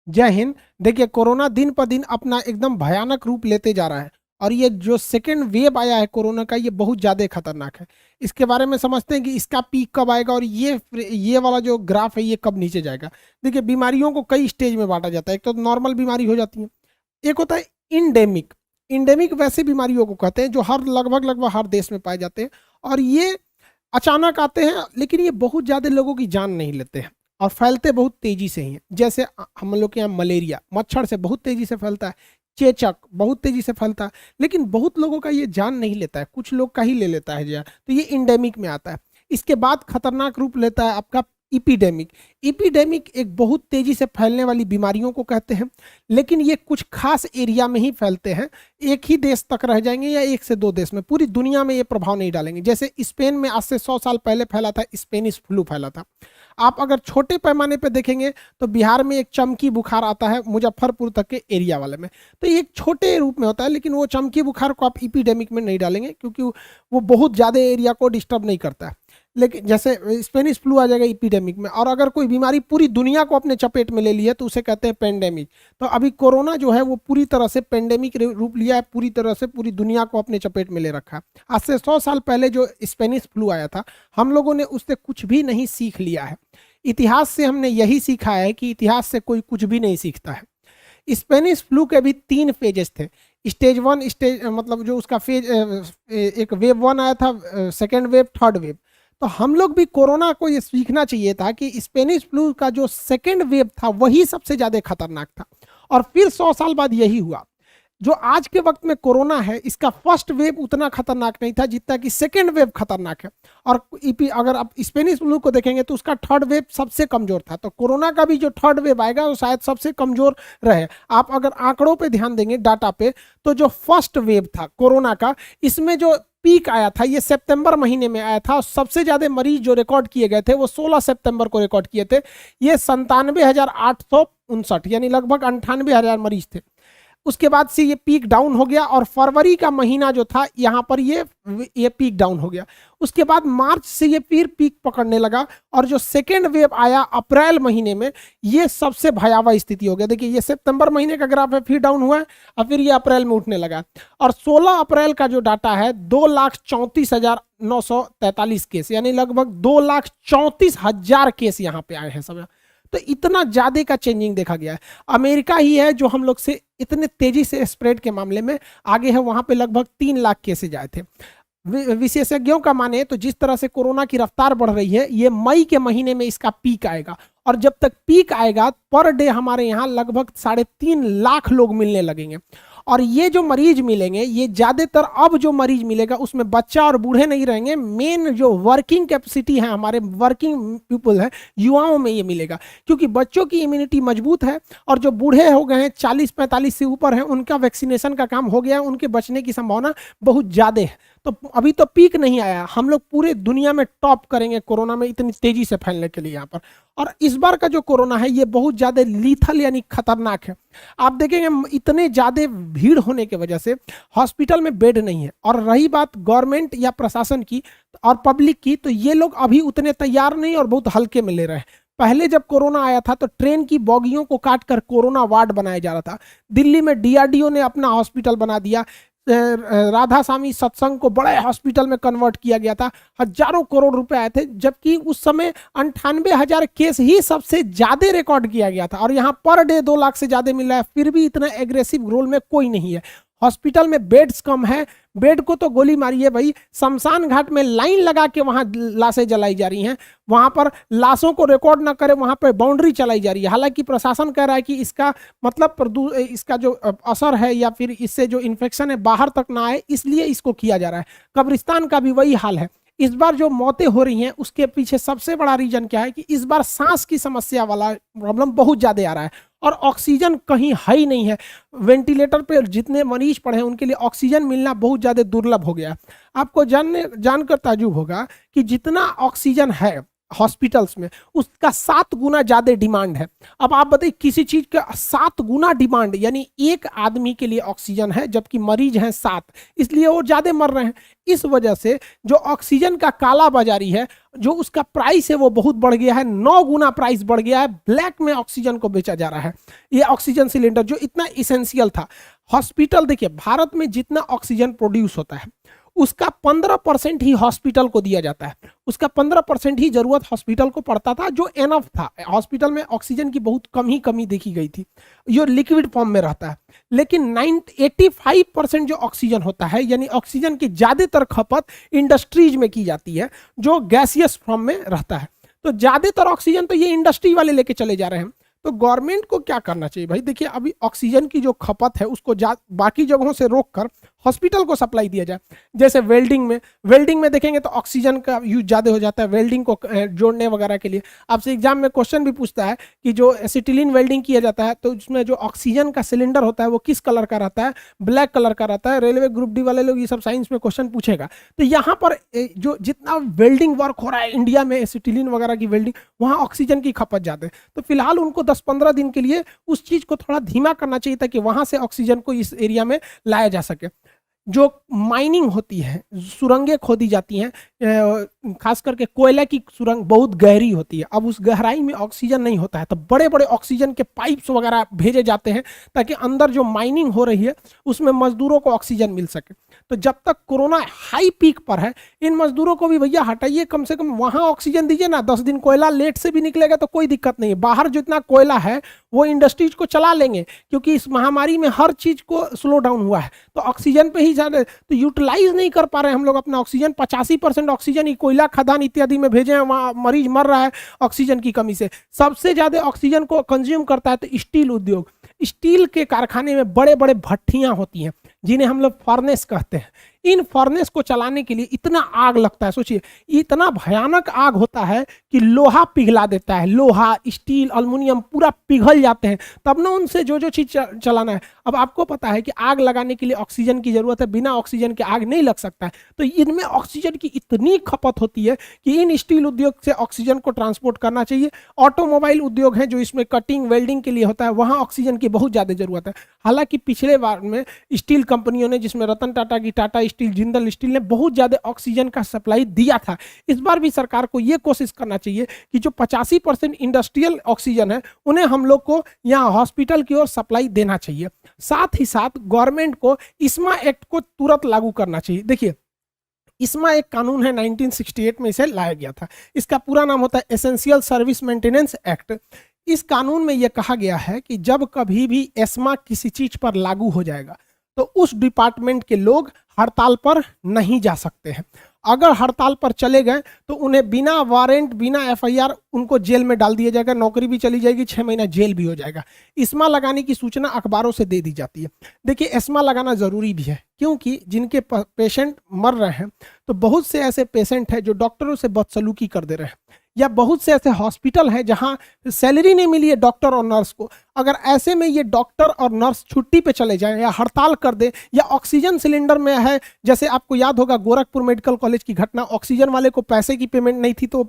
जय हिंद। देखिए, कोरोना दिन पर दिन अपना एकदम भयानक रूप लेते जा रहा है और ये जो सेकेंड वेव आया है कोरोना का, ये बहुत ज़्यादा खतरनाक है। इसके बारे में समझते हैं कि इसका पीक कब आएगा और ये वाला जो ग्राफ है ये कब नीचे जाएगा। देखिए, बीमारियों को कई स्टेज में बांटा जाता है। एक तो नॉर्मल बीमारी हो जाती है, एक होता है इंडेमिक। इंडेमिक वैसे बीमारियों को कहते हैं जो हर लगभग लगभग हर देश में पाए जाते हैं और ये अचानक आते हैं, लेकिन ये बहुत ज़्यादा लोगों की जान नहीं लेते हैं और फैलते बहुत तेजी से ही हैं। जैसे हम लोग के यहाँ मलेरिया मच्छर से बहुत तेजी से फैलता है, चेचक बहुत तेजी से फैलता है, लेकिन बहुत लोगों का ये जान नहीं लेता है, कुछ लोग का ही ले लेता है जान, तो ये इंडेमिक में आता है। इसके बाद खतरनाक रूप लेता है आपका इपीडेमिक। इपीडेमिक एक बहुत तेजी से फैलने वाली बीमारियों को कहते हैं, लेकिन ये कुछ खास एरिया में ही फैलते हैं, एक ही देश तक रह जाएंगे या एक से दो देश में, पूरी दुनिया में ये प्रभाव नहीं डालेंगे। जैसे स्पेन में आज से 100 साल पहले फैला था, स्पेनिश फ्लू फैला था। आप अगर छोटे पैमाने पे देखेंगे तो बिहार में एक चमकी बुखार आता है मुजफ्फरपुर तक के एरिया वाले में, तो ये एक छोटे रूप में होता है, लेकिन वो चमकी बुखार को आप इपीडेमिक में नहीं डालेंगे क्योंकि वो बहुत ज़्यादा एरिया को डिस्टर्ब नहीं करता है। लेकिन जैसे स्पेनिश फ्लू आ जाएगा इपीडेमिक में, और अगर कोई बीमारी पूरी दुनिया को अपने चपेट में ले ली है तो उसे कहते हैं पेंडेमिक। तो अभी कोरोना जो है वो पूरी तरह से पेंडेमिक रूप लिया है, पूरी तरह से पूरी दुनिया को अपने चपेट में ले रखा है। आज से 100 साल पहले जो स्पेनिश फ्लू आया था, हम लोगों ने उससे कुछ भी नहीं सीख लिया है। इतिहास से हमने यही सीखा है कि इतिहास से कोई कुछ भी नहीं सीखता है। स्पेनिश फ्लू के भी 3 फेजेस थे। स्टेज 1 स्टेज मतलब जो उसका फेज, एक वेव 1 आया था, सेकेंड वेव, थर्ड वेव। तो हम लोग भी कोरोना को ये सीखना चाहिए था कि स्पेनिश फ्लू का जो सेकेंड वेव था वही सबसे ज़्यादा खतरनाक था, और फिर 100 साल बाद यही हुआ। जो आज के वक्त में कोरोना है, इसका फर्स्ट वेव उतना खतरनाक नहीं था जितना कि सेकेंड वेव खतरनाक है। और अगर आप स्पेनिश फ्लू को देखेंगे तो उसका थर्ड वेव सबसे कमजोर था, तो कोरोना का भी जो थर्ड वेव आएगा वो शायद सबसे कमजोर रहे। आप अगर आंकड़ों पे ध्यान देंगे, डाटा पे, तो जो फर्स्ट वेव था कोरोना का, इसमें जो पीक आया था ये सितंबर महीने में आया था, और सबसे ज्यादा मरीज जो रिकॉर्ड किए गए थे वो 16 सितंबर को रिकॉर्ड किए थे। ये 97,859 यानी लगभग 98,000 मरीज थे। उसके बाद से ये पीक डाउन हो गया और फरवरी का महीना जो था यहाँ पर ये पीक डाउन हो गया। उसके बाद मार्च से ये फिर पीक पकड़ने लगा, और जो सेकेंड वेव आया अप्रैल महीने में, ये सबसे भयावह स्थिति हो गया। देखिए, ये सितंबर महीने का ग्राफ है, फिर डाउन हुआ है और फिर ये अप्रैल में उठने लगा। और 16 अप्रैल का जो डाटा है 2,34,943 केस, यानी लगभग 2,34,000 केस यहाँ पे आए हैं सब। तो इतना ज्यादा का चेंजिंग देखा गया है। अमेरिका ही है जो हम लोग से इतने तेजी से स्प्रेड के मामले में आगे है, वहां पे लगभग 3 लाख केसेज आए थे। विशेषज्ञों का माने तो जिस तरह से कोरोना की रफ्तार बढ़ रही है, ये मई के महीने में इसका पीक आएगा, और जब तक पीक आएगा पर डे हमारे यहाँ लगभग 3.5 लाख लोग मिलने लगेंगे। और ये जो मरीज मिलेंगे, ये ज्यादातर अब जो मरीज मिलेगा उसमें बच्चा और बूढ़े नहीं रहेंगे, मेन जो वर्किंग कैपेसिटी है, हमारे वर्किंग पीपल है, युवाओं में ये मिलेगा, क्योंकि बच्चों की इम्यूनिटी मजबूत है और जो बूढ़े हो गए हैं 40-45 से ऊपर हैं, उनका वैक्सीनेशन का काम हो गया है, उनके बचने की संभावना बहुत ज्यादा है। तो अभी तो पीक नहीं आया, हम लोग पूरे दुनिया में टॉप करेंगे कोरोना में, इतनी तेजी से फैलने के लिए यहाँ पर। और इस बार का जो कोरोना है ये बहुत ज्यादा लीथल यानी खतरनाक है। आप देखेंगे इतने ज्यादा भीड़ होने की वजह से हॉस्पिटल में बेड नहीं है। और रही बात गवर्नमेंट या प्रशासन की और पब्लिक की, तो ये लोग अभी उतने तैयार नहीं और बहुत हल्के में ले रहे हैं। पहले जब कोरोना आया था तो ट्रेन की बोगियों को काटकर कोरोना वार्ड बनाया जा रहा था। दिल्ली में डीआरडीओ ने अपना हॉस्पिटल बना दिया, राधा स्वामी सत्संग को बड़े हॉस्पिटल में कन्वर्ट किया गया था, हजारों करोड़ रुपए आए थे, जबकि उस समय 98,000 केस ही सबसे ज्यादा रिकॉर्ड किया गया था, और यहाँ पर डे 2 लाख से ज्यादा मिल रहा है, फिर भी इतना एग्रेसिव रोल में कोई नहीं है। हॉस्पिटल में बेड्स कम है, बेड को तो गोली मारी है भाई। शमशान घाट में लाइन लगा के वहां लाशें जलाई जा रही हैं, वहां पर लाशों को रिकॉर्ड ना करे वहां पर बाउंड्री चलाई जा रही है। हालांकि प्रशासन कह रहा है कि इसका मतलब इसका जो असर है या फिर इससे जो इन्फेक्शन है बाहर तक ना आए, इसलिए इसको किया जा रहा है। कब्रिस्तान का भी वही हाल है। इस बार जो मौतें हो रही हैं उसके पीछे सबसे बड़ा रीजन क्या है कि इस बार सांस की समस्या वाला प्रॉब्लम बहुत ज्यादा आ रहा है, और ऑक्सीजन कहीं है ही नहीं है। वेंटिलेटर पे जितने मरीज पड़े हैं उनके लिए ऑक्सीजन मिलना बहुत ज्यादा दुर्लभ हो गया। आपको जानकर ताज्जुब होगा कि जितना ऑक्सीजन है हॉस्पिटल्स में, उसका 7 गुना ज्यादा डिमांड है। अब आप बताइए किसी चीज का 7 गुना डिमांड, यानी एक आदमी के लिए ऑक्सीजन है जबकि मरीज हैं 7, इसलिए वो ज्यादा मर रहे हैं। इस वजह से जो ऑक्सीजन का काला बाजारी है, जो उसका प्राइस है वो बहुत बढ़ गया है, 9 गुना प्राइस बढ़ गया है। ब्लैक में ऑक्सीजन को बेचा जा रहा है। ये ऑक्सीजन सिलेंडर जो इतना इसेंशियल था, हॉस्पिटल देखिए भारत में जितना ऑक्सीजन प्रोड्यूस होता है उसका 15% ही हॉस्पिटल को दिया जाता है, उसका 15% ही जरूरत हॉस्पिटल को पड़ता था, जो एनफ था। हॉस्पिटल में ऑक्सीजन की बहुत कम ही कमी देखी गई थी, ये लिक्विड फॉर्म में रहता है। लेकिन 85% जो ऑक्सीजन होता है, यानी ऑक्सीजन की ज्यादातर खपत इंडस्ट्रीज में की जाती है जो गैसियस फॉर्म में रहता है। तो ज्यादातर ऑक्सीजन तो ये इंडस्ट्री वाले लेके चले जा रहे हैं। तो गवर्नमेंट को क्या करना चाहिए भाई, देखिए अभी ऑक्सीजन की जो खपत है उसको बाकी जगहों से रोककर हॉस्पिटल को सप्लाई दिया जाए। जैसे वेल्डिंग में देखेंगे तो ऑक्सीजन का यूज ज़्यादा हो जाता है वेल्डिंग को जोड़ने वगैरह के लिए। आपसे एग्जाम में क्वेश्चन भी पूछता है कि जो एसिटिलीन वेल्डिंग किया जाता है तो उसमें जो ऑक्सीजन का सिलेंडर होता है वो किस कलर का रहता है, ब्लैक कलर का रहता है। रेलवे ग्रुप डी वाले लोग ये सब साइंस में क्वेश्चन पूछेगा। तो यहाँ पर जो जितना वेल्डिंग वर्क हो रहा है इंडिया में, एसिटिलीन वगैरह की वेल्डिंग, वहाँ ऑक्सीजन की खपत ज़्यादा है। तो फिलहाल उनको 10-15 दिन के लिए उस चीज़ को थोड़ा धीमा करना चाहिए ताकि वहाँ से ऑक्सीजन को इस एरिया में लाया जा सके। जो माइनिंग होती है, सुरंगें खोदी जाती हैं, खास करके कोयला की सुरंग बहुत गहरी होती है। अब उस गहराई में ऑक्सीजन नहीं होता है तो बड़े बड़े ऑक्सीजन के पाइप्स वगैरह भेजे जाते हैं ताकि अंदर जो माइनिंग हो रही है उसमें मजदूरों को ऑक्सीजन मिल सके। तो जब तक कोरोना हाई पीक पर है, इन मजदूरों को भी भैया हटाइए, कम से कम वहां ऑक्सीजन दीजिए ना। 10 दिन कोयला लेट से भी निकलेगा तो कोई दिक्कत नहीं है। बाहर जितना कोयला है वो इंडस्ट्रीज को चला लेंगे, क्योंकि इस महामारी में हर चीज को स्लो डाउन हुआ है तो ऑक्सीजन पे ही ज्यादा तो यूटिलाइज नहीं कर पा रहे हैं हम लोग अपना ऑक्सीजन। 85% ऑक्सीजन ही कोयला खदान इत्यादि में भेजे हैं, वहां मरीज मर रहा है ऑक्सीजन की कमी से। सबसे ज्यादा ऑक्सीजन को कंज्यूम करता है तो स्टील उद्योग। स्टील के कारखाने में बड़े बड़े भट्टियां होती हैं जिन्हें हम लोग फर्नेस कहते हैं। इन फर्नेस को चलाने के लिए इतना आग लगता है, सोचिए इतना भयानक आग होता है कि लोहा पिघला देता है। लोहा, स्टील, एल्युमिनियम पूरा पिघल जाते हैं, तब ना उनसे जो जो चीज चलाना है। अब आपको पता है कि आग लगाने के लिए ऑक्सीजन की जरूरत है, बिना ऑक्सीजन के आग नहीं लग सकता है। तो इनमें ऑक्सीजन की इतनी खपत होती है कि इन स्टील उद्योग से ऑक्सीजन को ट्रांसपोर्ट करना चाहिए। ऑटोमोबाइल उद्योग है जो इसमें कटिंग वेल्डिंग के लिए होता है, वहां ऑक्सीजन की बहुत ज्यादा जरूरत है। हालांकि पिछले बार में स्टील कंपनियों ने, जिसमें रतन टाटा की टाटा स्टील, जिंदल स्टील ने बहुत ज्यादा ऑक्सीजन का सप्लाई दिया था। इस बार भी सरकार को यह कोशिश करना चाहिए कि जो 85% इंडस्ट्रियल ऑक्सीजन है उन्हें हम लोग को यहाँ हॉस्पिटल की ओर सप्लाई देना चाहिए। साथ ही साथ गवर्नमेंट को इस्मा एक्ट को तुरंत लागू करना चाहिए। देखिए इस्मा एक कानून है, 1968 में इसे लाया गया था। इसका पूरा नाम होता है एसेंशियल सर्विस मेंटेनेंस एक्ट। इस कानून में यह कहा गया है कि जब कभी भी एस्मा किसी चीज पर लागू हो जाएगा तो उस डिपार्टमेंट के लोग हड़ताल पर नहीं जा सकते हैं। अगर हड़ताल पर चले गए तो उन्हें बिना वारंट, बिना एफआईआर उनको जेल में डाल दिया जाएगा, नौकरी भी चली जाएगी, 6 महीना जेल भी हो जाएगा। इस्मा लगाने की सूचना अखबारों से दे दी जाती है। देखिए इस्मा लगाना जरूरी भी है, क्योंकि जिनके पेशेंट मर रहे हैं तो बहुत से ऐसे पेशेंट हैं जो डॉक्टरों से बदसलूकी कर दे रहे हैं, या बहुत से ऐसे हॉस्पिटल हैं जहां सैलरी नहीं मिली है डॉक्टर और नर्स को। अगर ऐसे में ये डॉक्टर और नर्स छुट्टी पे चले जाएं या हड़ताल कर दे, या ऑक्सीजन सिलेंडर में है, जैसे आपको याद होगा गोरखपुर मेडिकल कॉलेज की घटना, ऑक्सीजन वाले को पैसे की पेमेंट नहीं थी तो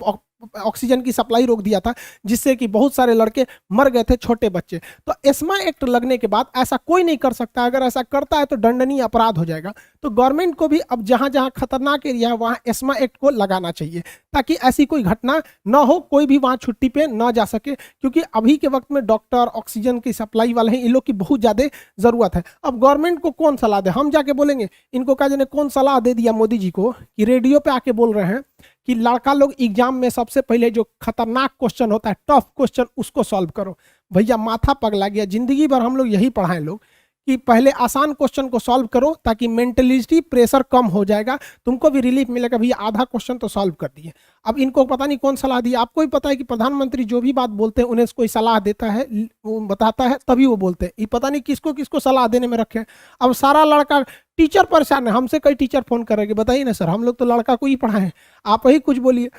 ऑक्सीजन की सप्लाई रोक दिया था, जिससे कि बहुत सारे लड़के मर गए थे, छोटे बच्चे। तो एस्मा एक्ट लगने के बाद ऐसा कोई नहीं कर सकता, अगर ऐसा करता है तो दंडनीय अपराध हो जाएगा। तो गवर्नमेंट को भी अब जहां जहां खतरनाक एरिया है वहां एस्मा एक्ट को लगाना चाहिए ताकि ऐसी कोई घटना ना हो, कोई भी वहां छुट्टी पे ना जा सके। क्योंकि अभी के वक्त में डॉक्टर, ऑक्सीजन की सप्लाई वाले हैं, इन लोग की बहुत ज्यादा जरूरत है। अब गवर्नमेंट को कौन सलाह दे, हम जाके बोलेंगे? इनको कहा जाने कौन सलाह दे दिया मोदी जी को कि रेडियो पे आके बोल रहे हैं कि लड़का लोग एग्जाम में सबसे पहले जो खतरनाक क्वेश्चन होता है, टफ क्वेश्चन, उसको सॉल्व करो। भैया माथा पगला गया, जिंदगी भर हम लोग यही पढ़ाएं लोग कि पहले आसान क्वेश्चन को सॉल्व करो ताकि मेंटलिटी प्रेशर कम हो जाएगा, तुमको भी रिलीफ मिलेगा। भैया आधा क्वेश्चन तो सॉल्व कर दिए। अब इनको पता नहीं कौन सलाह दी। आपको ही पता है कि प्रधानमंत्री जो भी बात बोलते हैं उन्हें कोई सलाह देता है, वो बताता है तभी वो बोलते हैं। ये पता नहीं किसको किसको सलाह देने में रखे। अब सारा लड़का, टीचर परेशान है, हमसे कई टीचर फोन कर रहे हैं, बताइए ना सर, हम लोग तो लड़का को ही पढ़ाएं, आप ही कुछ बोलिए।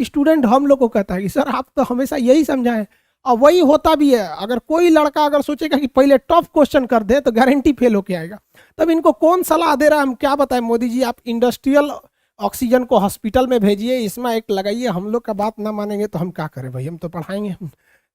स्टूडेंट हम लोग को कहता है कि सर आप तो हमेशा यही समझाएं, और वही होता भी है। अगर कोई लड़का अगर सोचेगा कि पहले टफ क्वेश्चन कर दे तो गारंटी फेल होके आएगा। तब इनको कौन सलाह दे रहा है, हम क्या बताएं? मोदी जी आप इंडस्ट्रियल ऑक्सीजन को हॉस्पिटल में भेजिए, इसमें एक लगाइए। हम लोग का बात ना मानेंगे तो हम क्या करें भाई, हम तो पढ़ाएंगे।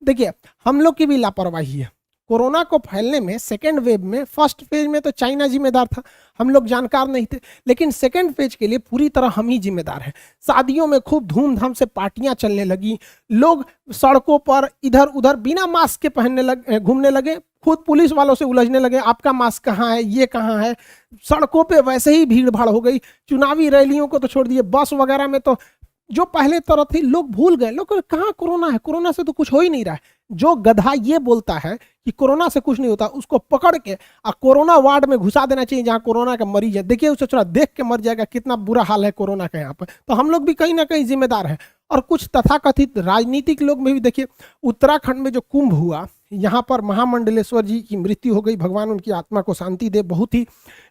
देखिए हम लोग की भी लापरवाही है कोरोना को फैलने में। सेकेंड वेव में, फर्स्ट फेज में तो चाइना जिम्मेदार था, हम लोग जानकार नहीं थे, लेकिन सेकेंड फेज के लिए पूरी तरह हम ही जिम्मेदार हैं। शादियों में खूब धूमधाम से पार्टियां चलने लगी, लोग सड़कों पर इधर उधर बिना मास्क के पहनने लगे, घूमने लगे, खुद पुलिस वालों से उलझने लगे, आपका मास्क कहाँ है, ये कहाँ है। सड़कों पे वैसे ही भीड़ भाड़ हो गई। चुनावी रैलियों को तो छोड़ दिए, बस वगैरह में तो जो पहले तरह थी लोग भूल गए, लोग कहाँ कोरोना है, कोरोना से तो कुछ हो ही नहीं रहा है। जो गधा ये बोलता है कि कोरोना से कुछ नहीं होता, उसको पकड़ के कोरोना वार्ड में घुसा देना चाहिए जहां कोरोना का मरीज है। देखिए उसे थोड़ा देख के मर जाएगा, कितना बुरा हाल है कोरोना का यहाँ पर। तो हम लोग भी कहीं ना कहीं जिम्मेदार हैं। और कुछ तथाकथित राजनीतिक लोग में भी देखिए, उत्तराखंड में जो कुंभ हुआ, यहाँ पर महामंडलेश्वर जी की मृत्यु हो गई, भगवान उनकी आत्मा को शांति दे। बहुत ही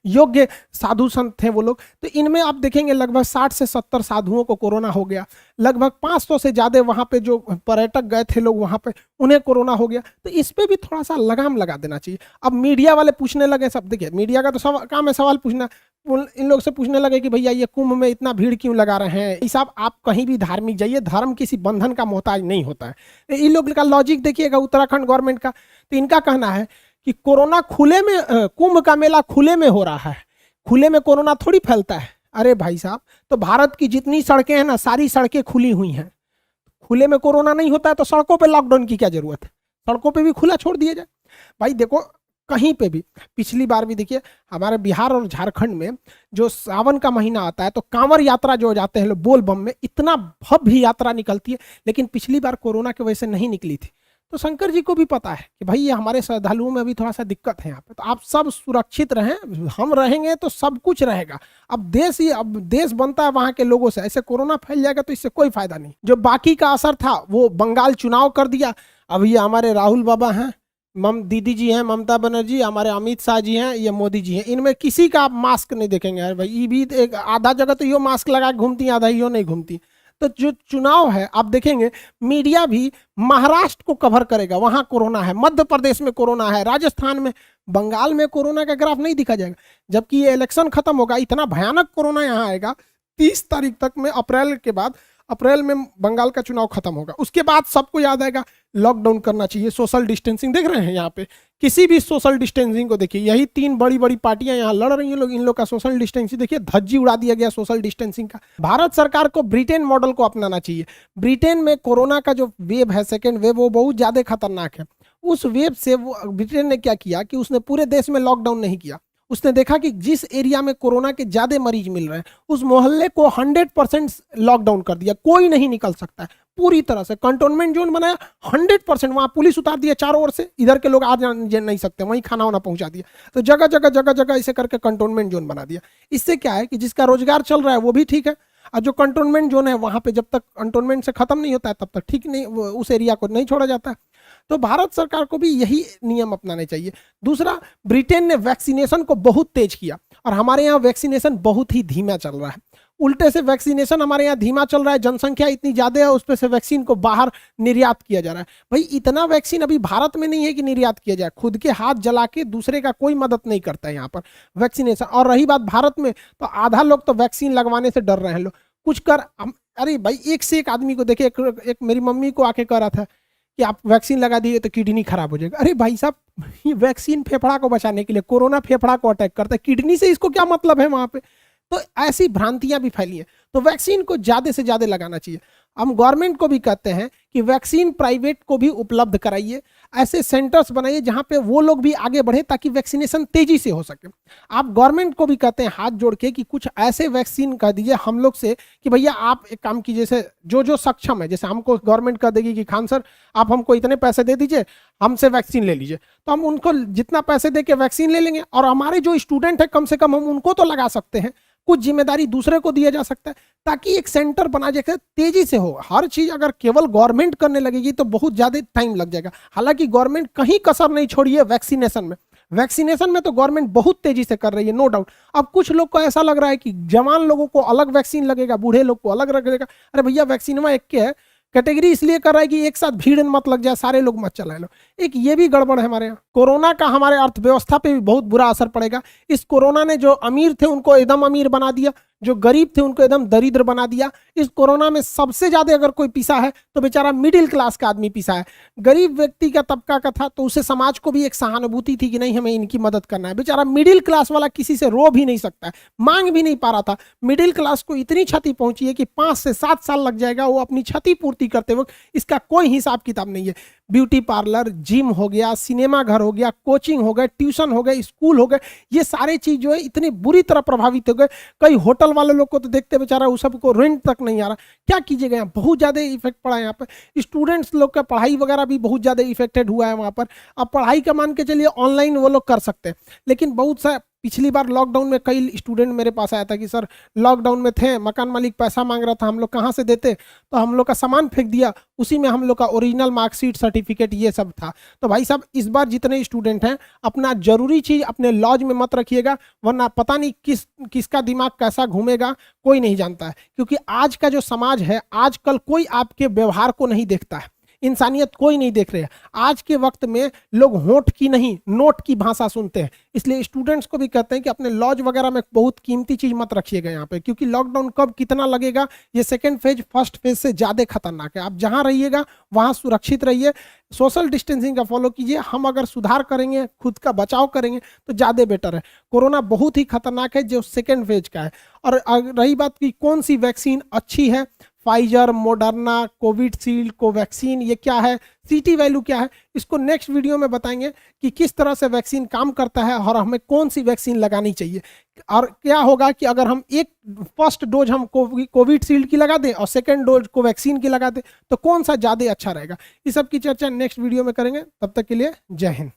योग्य साधु संत थे वो लोग। तो इनमें आप देखेंगे लगभग 60 से 70 साधुओं को कोरोना हो गया, लगभग 500 से ज्यादा वहाँ पे जो पर्यटक गए थे लोग वहाँ पे, उन्हें कोरोना हो गया। तो इस पे भी थोड़ा सा लगाम लगा देना चाहिए। अब मीडिया वाले पूछने लगे सब, देखिए मीडिया का तो सब काम है सवाल पूछना, इन लोग से पूछने लगे कि भैया ये कुंभ में इतना भीड़ क्यों लगा रहे हैं। साहब आप कहीं भी धार्मिक जाइए, धर्म किसी बंधन का मोहताज नहीं होता है। इन लोग का लॉजिक देखिएगा उत्तराखंड गवर्नमेंट का। तो इनका कहना है कि कोरोना खुले में, कुंभ का मेला खुले में हो रहा है, खुले में कोरोना थोड़ी फैलता है। अरे भाई साहब, तो भारत की जितनी सड़कें हैं ना, सारी सड़कें खुली हुई हैं, खुले में कोरोना नहीं होता है तो सड़कों पे लॉकडाउन की क्या जरूरत है, सड़कों पे भी खुला छोड़ दिया जाए। भाई देखो कहीं पे भी, पिछली बार भी देखिए हमारे बिहार और झारखंड में जो सावन का महीना आता है तो कांवड़ यात्रा जो जाते हैं लोग बोल बम में, इतना भव्य यात्रा निकलती है, लेकिन पिछली बार कोरोना की वजह से नहीं निकली थी। तो शंकर जी को भी पता है कि भाई ये हमारे श्रद्धालुओं में अभी थोड़ा सा दिक्कत है यहाँ पे, तो आप सब सुरक्षित रहें, हम रहेंगे तो सब कुछ रहेगा। अब देश बनता है वहां के लोगों से, ऐसे कोरोना फैल जाएगा तो इससे कोई फायदा नहीं। जो बाकी का असर था वो बंगाल चुनाव कर दिया। अब ये हमारे राहुल बाबा हैं, दीदी जी हैं ममता बनर्जी, हमारे अमित शाह जी हैं, ये मोदी जी हैं, इनमें किसी का आप मास्क नहीं देखेंगे। यार भाई ये भी एक आधा जगह तो यो मास्क लगा के घूमती, आधा यो नहीं घूमती। तो जो चुनाव है आप देखेंगे मीडिया भी महाराष्ट्र को कवर करेगा, वहां कोरोना है, मध्य प्रदेश में कोरोना है, राजस्थान में, बंगाल में कोरोना का ग्राफ नहीं दिखा जाएगा। जबकि ये इलेक्शन खत्म होगा, इतना भयानक कोरोना यहाँ आएगा 30 तारीख तक में, अप्रैल के बाद, अप्रैल में बंगाल का चुनाव खत्म होगा। उसके बाद सबको याद आएगा लॉकडाउन करना चाहिए, सोशल डिस्टेंसिंग। देख रहे हैं यहाँ पे किसी भी सोशल डिस्टेंसिंग को देखिए, यही 3 बड़ी बड़ी पार्टियां यहाँ लड़ रही हैं लोग, इन लोग का सोशल डिस्टेंसिंग देखिए, धज्जी उड़ा दिया गया सोशल डिस्टेंसिंग का। भारत सरकार को ब्रिटेन मॉडल को अपनाना चाहिए। ब्रिटेन में कोरोना का जो वेव है, सेकेंड वेव, वो बहुत ज्यादा खतरनाक है। उस वेव से वो ब्रिटेन ने क्या किया कि उसने पूरे देश में लॉकडाउन नहीं किया। उसने देखा कि जिस एरिया में कोरोना के ज्यादा मरीज मिल रहे हैं उस मोहल्ले को 100% लॉकडाउन कर दिया, कोई नहीं निकल सकता है, पूरी तरह से कंटोनमेंट जोन बनाया 100%। वहां पुलिस उतार दिया चारों ओर से, इधर के लोग आ जा नहीं सकते, वहीं खाना वाना पहुंचा दिया। तो जगह जगह जगह जगह ऐसे करके कंटोनमेंट जोन बना दिया। इससे क्या है कि जिसका रोजगार चल रहा है वो भी ठीक है, और जो कंटोनमेंट जोन है वहां पे जब तक कंटोनमेंट से खत्म नहीं होता है तब तक ठीक नहीं, उस एरिया को नहीं छोड़ा जाता है। तो भारत सरकार को भी यही नियम अपनाने चाहिए। दूसरा, ब्रिटेन ने वैक्सीनेशन को बहुत तेज किया और हमारे यहाँ वैक्सीनेशन बहुत ही धीमा चल रहा है। उल्टे से वैक्सीनेशन हमारे यहाँ धीमा चल रहा है, जनसंख्या इतनी ज्यादा है, उस पर से वैक्सीन को बाहर निर्यात किया जा रहा है। भाई इतना वैक्सीन अभी भारत में नहीं है कि निर्यात किया जाए, खुद के हाथ जला के दूसरे का कोई मदद नहीं करता है यहाँ पर वैक्सीनेशन। और रही बात भारत में, तो आधा लोग तो वैक्सीन लगवाने से डर रहे हैं, लोग कुछ कर अरे भाई एक से एक आदमी को देखे, एक मेरी मम्मी को आके कह रहा था कि आप वैक्सीन लगा दीजिए तो किडनी खराब हो जाएगा। अरे भाई साहब, ये वैक्सीन फेफड़ा को बचाने के लिए, कोरोना फेफड़ा को अटैक करता है, किडनी से इसको क्या मतलब है वहां पे। तो ऐसी भ्रांतियां भी फैली हैं। तो वैक्सीन को ज्यादा से ज्यादा लगाना चाहिए। हम गवर्नमेंट को भी कहते हैं कि वैक्सीन प्राइवेट को भी उपलब्ध कराइए, ऐसे सेंटर्स बनाइए जहां पे वो लोग भी आगे बढ़े ताकि वैक्सीनेशन तेजी से हो सके। आप गवर्नमेंट को भी कहते हैं हाथ जोड़ के कि कुछ ऐसे वैक्सीन कह दीजिए हम लोग से कि भैया आप एक काम कीजिए, जैसे जो सक्षम है, जैसे हमको गवर्नमेंट कह देगी कि खान सर आप हमको इतने पैसे दे दीजिए, हमसे वैक्सीन ले लीजिए, तो हम उनको जितना पैसे दे के वैक्सीन ले लेंगे। और हमारे जो स्टूडेंट है कम से कम हम उनको तो लगा सकते हैं, कुछ जिम्मेदारी दूसरे को दिया जा सकता है, ताकि एक सेंटर बना जाए, तेजी से हो हर चीज। अगर केवल गवर्नमेंट करने लगेगी तो बहुत ज्यादा टाइम लग जाएगा। हालांकि गवर्नमेंट कहीं कसर नहीं छोड़ी है वैक्सीनेशन में, वैक्सीनेशन में तो गवर्नमेंट बहुत तेजी से कर रही है, नो डाउट। अब कुछ लोग को ऐसा लग रहा है कि जवान लोगों को अलग वैक्सीन लगेगा, बूढ़े लोग को अलग लगेगा। अरे भैया वैक्सीन में एक के है, कैटेगरी इसलिए कर रहा है कि एक साथ भीड़ मत लग जाए, सारे लोग मत चला लो। एक ये भी गड़बड़ है हमारे यहाँ। कोरोना का हमारे अर्थव्यवस्था पे भी बहुत बुरा असर पड़ेगा। इस कोरोना ने जो अमीर थे उनको एकदम अमीर बना दिया, जो गरीब थे उनको एकदम दरिद्र बना दिया। इस कोरोना में सबसे ज्यादा अगर कोई पिसा है तो बेचारा मिडिल क्लास का आदमी पिसा है। गरीब व्यक्ति का तबका का था तो उसे समाज को भी एक सहानुभूति थी कि नहीं हमें इनकी मदद करना है। बेचारा मिडिल क्लास वाला किसी से रो भी नहीं सकता है, मांग भी नहीं पा रहा था। मिडिल क्लास को इतनी क्षति पहुंची है कि 5 से 7 साल लग जाएगा वो अपनी क्षति पूर्ति करते वक्त, इसका कोई हिसाब किताब नहीं है। ब्यूटी पार्लर, जिम हो गया, सिनेमा घर हो गया, कोचिंग हो गए, ट्यूशन हो गए, स्कूल हो गए, ये सारे चीज जो है इतनी बुरी तरह प्रभावित हो गए। कई होटल वाले लोग को तो देखते बेचारा उस सबको रेंट तक नहीं आ रहा। क्या कीजिएगा, यहाँ बहुत ज्यादा इफेक्ट पड़ा है। यहाँ पर स्टूडेंट्स लोग का पढ़ाई वगैरह भी बहुत ज्यादा इफेक्टेड हुआ है वहां पर। अब पढ़ाई का मान के चलिए ऑनलाइन वो लोग कर सकते हैं, लेकिन बहुत सा पिछली बार लॉकडाउन में कई स्टूडेंट मेरे पास आया था कि सर लॉकडाउन में थे, मकान मालिक पैसा मांग रहा था, हम लोग कहाँ से देते, तो हम लोग का सामान फेंक दिया, उसी में हम लोग का ओरिजिनल मार्कशीट, सर्टिफिकेट ये सब था। तो भाई साहब इस बार जितने स्टूडेंट हैं अपना जरूरी चीज अपने लॉज में मत रखिएगा, वरना पता नहीं किसका दिमाग कैसा घूमेगा, कोई नहीं जानता है। क्योंकि आज का जो समाज है, आजकल कोई आपके व्यवहार को नहीं देखता है, इंसानियत कोई नहीं देख रहे हैं। आज के वक्त में लोग होंठ की नहीं नोट की भाषा सुनते हैं। इसलिए स्टूडेंट्स को भी कहते हैं कि अपने लॉज वगैरह में बहुत कीमती चीज मत रखिएगा यहाँ पे, क्योंकि लॉकडाउन कब कितना लगेगा, ये सेकेंड फेज फर्स्ट फेज से ज्यादा खतरनाक है। आप जहां रहिएगा वहां सुरक्षित रहिए, सोशल डिस्टेंसिंग का फॉलो कीजिए। हम अगर सुधार करेंगे, खुद का बचाव करेंगे तो ज्यादा बेटर है। कोरोना बहुत ही खतरनाक है जो सेकेंड फेज का है। और रही बात की कौन सी वैक्सीन अच्छी है, फाइजर, मोडर्ना, कोविडशील्ड, कोवैक्सीन, ये क्या है, सीटी वैल्यू क्या है, इसको नेक्स्ट वीडियो में बताएंगे कि किस तरह से वैक्सीन काम करता है और हमें कौन सी वैक्सीन लगानी चाहिए। और क्या होगा कि अगर हम एक फर्स्ट डोज हम कोविडशील्ड की लगा दें और सेकेंड डोज कोवैक्सीन की लगा दें तो कौन सा ज़्यादा अच्छा रहेगा। इस सब की चर्चा नेक्स्ट वीडियो में करेंगे। तब तक के लिए जय हिंद।